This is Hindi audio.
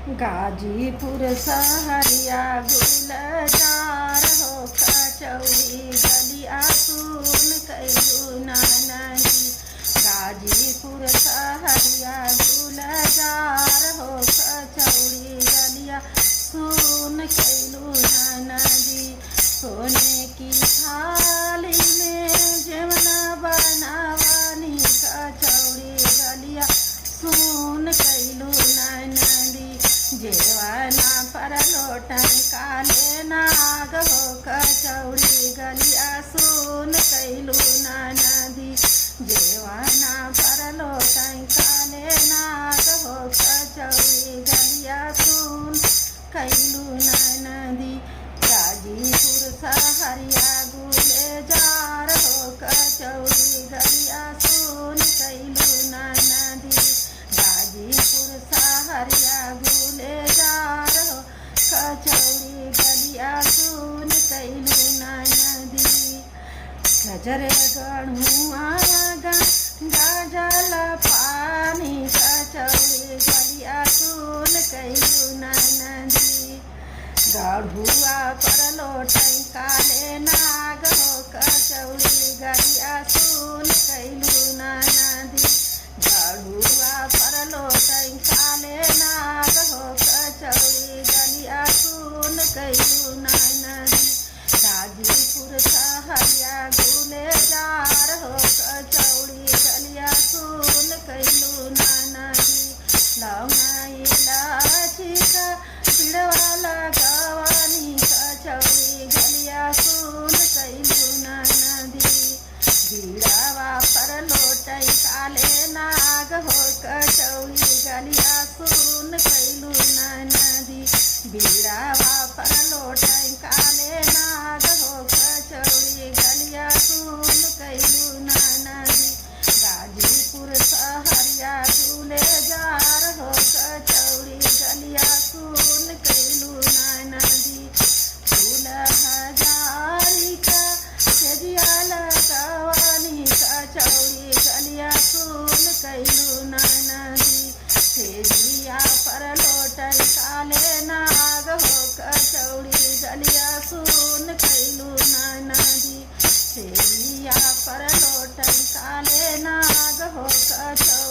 गाजीपुर सहरिया गुलजार हो कचौड़ी गलिया सुन कैलू नानी। गाजीपुर सहरिया गुलजार हो कचौड़ी गलिया सुन कैलू नानी। सोने की थाली में जेवना बनावानी कचौड़ी गलिया सुन कैलू नानी। जेवना पर लोटन काले नाग हो कचौड़ी गलिया सुन कैलू नानी। जेवना पर लोटन काले नाग हो कचौड़ी गलिया सुन कैलू नानी। गाजीपुर सहरिया गुलजार हो कचौड़ी गलिया सुन कैलू नानी। गाजीपुर सहरिया गुलजार हो कचौड़ी गलिया सुन कैलू नानी। गजरे गढ़ुआ गजल पानी कचौड़ी गलिया सुन कैलू नानी। गढ़ुआ पर लोटन काले नाग हो कचौड़ी गलिया सुन कैलू नानी। गढ़ुआ पर लोटन काले नाग हो कचौड़ी गलिया सुन कैलू नानी। गाजीपुर सहरिया गुलजार हो कचौड़ी गलिया सुन कैलू नानी। लौंगा इलायची का पिड़वाला गवानी कचौड़ी गलिया सुन कैलू नानी। बीड़ावा पर लोटई काले नाग हो कचौड़ी गलिया सुन कैलू नानी। बीड़ावा पर लोटई काले नाग हो कचौड़ी गलिया सुन कैलू नानी। गाजीपुर सहरिया गुलजार हो कचौड़ी गलिया सुन कैलू नानी। फूल हजारी का सेजिया लगवानी कचौड़ी गलिया सुन कैलू नानी। सेजिया पर लोटन काले नाग हो कचौड़ी गलिया सुन कैलू नानी। सेजिया पर लोटन काले नाग हो कचौड़ी